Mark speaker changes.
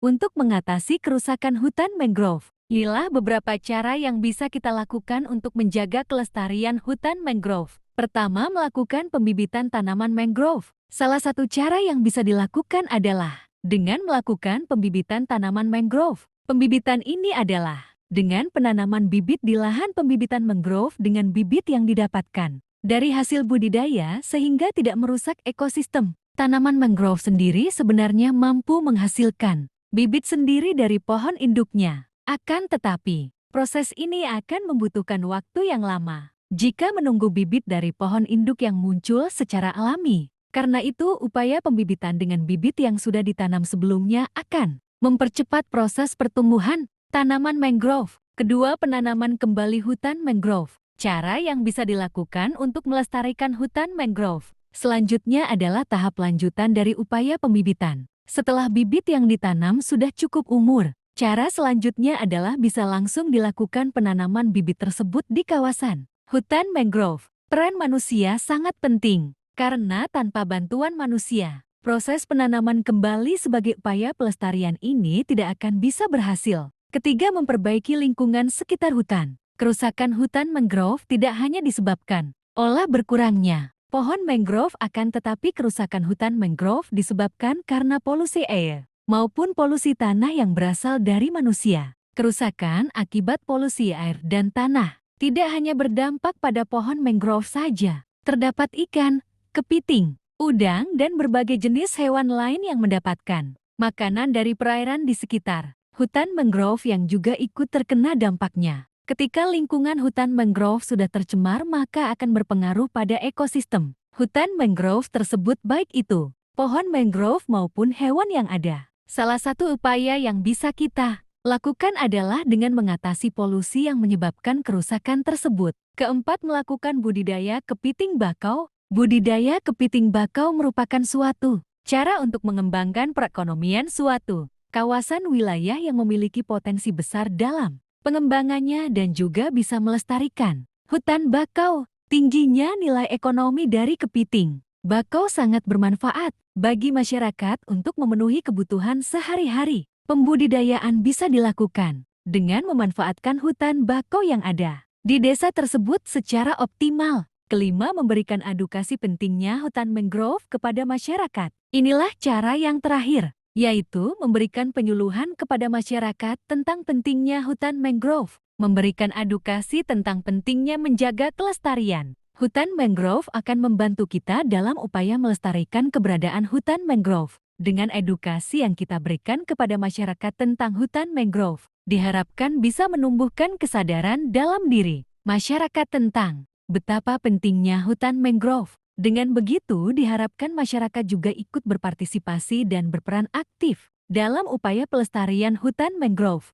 Speaker 1: untuk mengatasi kerusakan hutan mangrove. Inilah beberapa cara yang bisa kita lakukan untuk menjaga kelestarian hutan mangrove. Pertama, melakukan pembibitan tanaman mangrove. Salah satu cara yang bisa dilakukan adalah dengan melakukan pembibitan tanaman mangrove. Pembibitan ini adalah dengan penanaman bibit di lahan pembibitan mangrove dengan bibit yang didapatkan dari hasil budidaya sehingga tidak merusak ekosistem. Tanaman mangrove sendiri sebenarnya mampu menghasilkan bibit sendiri dari pohon induknya. Akan tetapi, proses ini akan membutuhkan waktu yang lama jika menunggu bibit dari pohon induk yang muncul secara alami. Karena itu, upaya pembibitan dengan bibit yang sudah ditanam sebelumnya akan mempercepat proses pertumbuhan tanaman mangrove. Kedua, penanaman kembali hutan mangrove. Cara yang bisa dilakukan untuk melestarikan hutan mangrove selanjutnya adalah tahap lanjutan dari upaya pembibitan. Setelah bibit yang ditanam sudah cukup umur, cara selanjutnya adalah bisa langsung dilakukan penanaman bibit tersebut di kawasan hutan mangrove. Peran manusia sangat penting, karena tanpa bantuan manusia, proses penanaman kembali sebagai upaya pelestarian ini tidak akan bisa berhasil. Ketiga, memperbaiki lingkungan sekitar hutan. Kerusakan hutan mangrove tidak hanya disebabkan oleh berkurangnya pohon mangrove, akan tetapi kerusakan hutan mangrove disebabkan karena polusi air maupun polusi tanah yang berasal dari manusia. Kerusakan akibat polusi air dan tanah tidak hanya berdampak pada pohon mangrove saja. Terdapat ikan, kepiting, udang, dan berbagai jenis hewan lain yang mendapatkan makanan dari perairan di sekitar hutan mangrove yang juga ikut terkena dampaknya. Ketika lingkungan hutan mangrove sudah tercemar, maka akan berpengaruh pada ekosistem hutan mangrove tersebut, baik itu pohon mangrove maupun hewan yang ada. Salah satu upaya yang bisa kita lakukan adalah dengan mengatasi polusi yang menyebabkan kerusakan tersebut. Keempat, melakukan budidaya kepiting bakau. Budidaya kepiting bakau merupakan suatu cara untuk mengembangkan perekonomian suatu kawasan wilayah yang memiliki potensi besar dalam pengembangannya dan juga bisa melestarikan hutan bakau. Tingginya nilai ekonomi dari kepiting bakau sangat bermanfaat bagi masyarakat untuk memenuhi kebutuhan sehari-hari. Pembudidayaan bisa dilakukan dengan memanfaatkan hutan bakau yang ada di desa tersebut secara optimal. Kelima, memberikan edukasi pentingnya hutan mangrove kepada masyarakat. Inilah cara yang terakhir, yaitu memberikan penyuluhan kepada masyarakat tentang pentingnya hutan mangrove. Memberikan edukasi tentang pentingnya menjaga kelestarian hutan mangrove akan membantu kita dalam upaya melestarikan keberadaan hutan mangrove. Dengan edukasi yang kita berikan kepada masyarakat tentang hutan mangrove, diharapkan bisa menumbuhkan kesadaran dalam diri masyarakat tentang betapa pentingnya hutan mangrove. Dengan begitu, diharapkan masyarakat juga ikut berpartisipasi dan berperan aktif dalam upaya pelestarian hutan mangrove.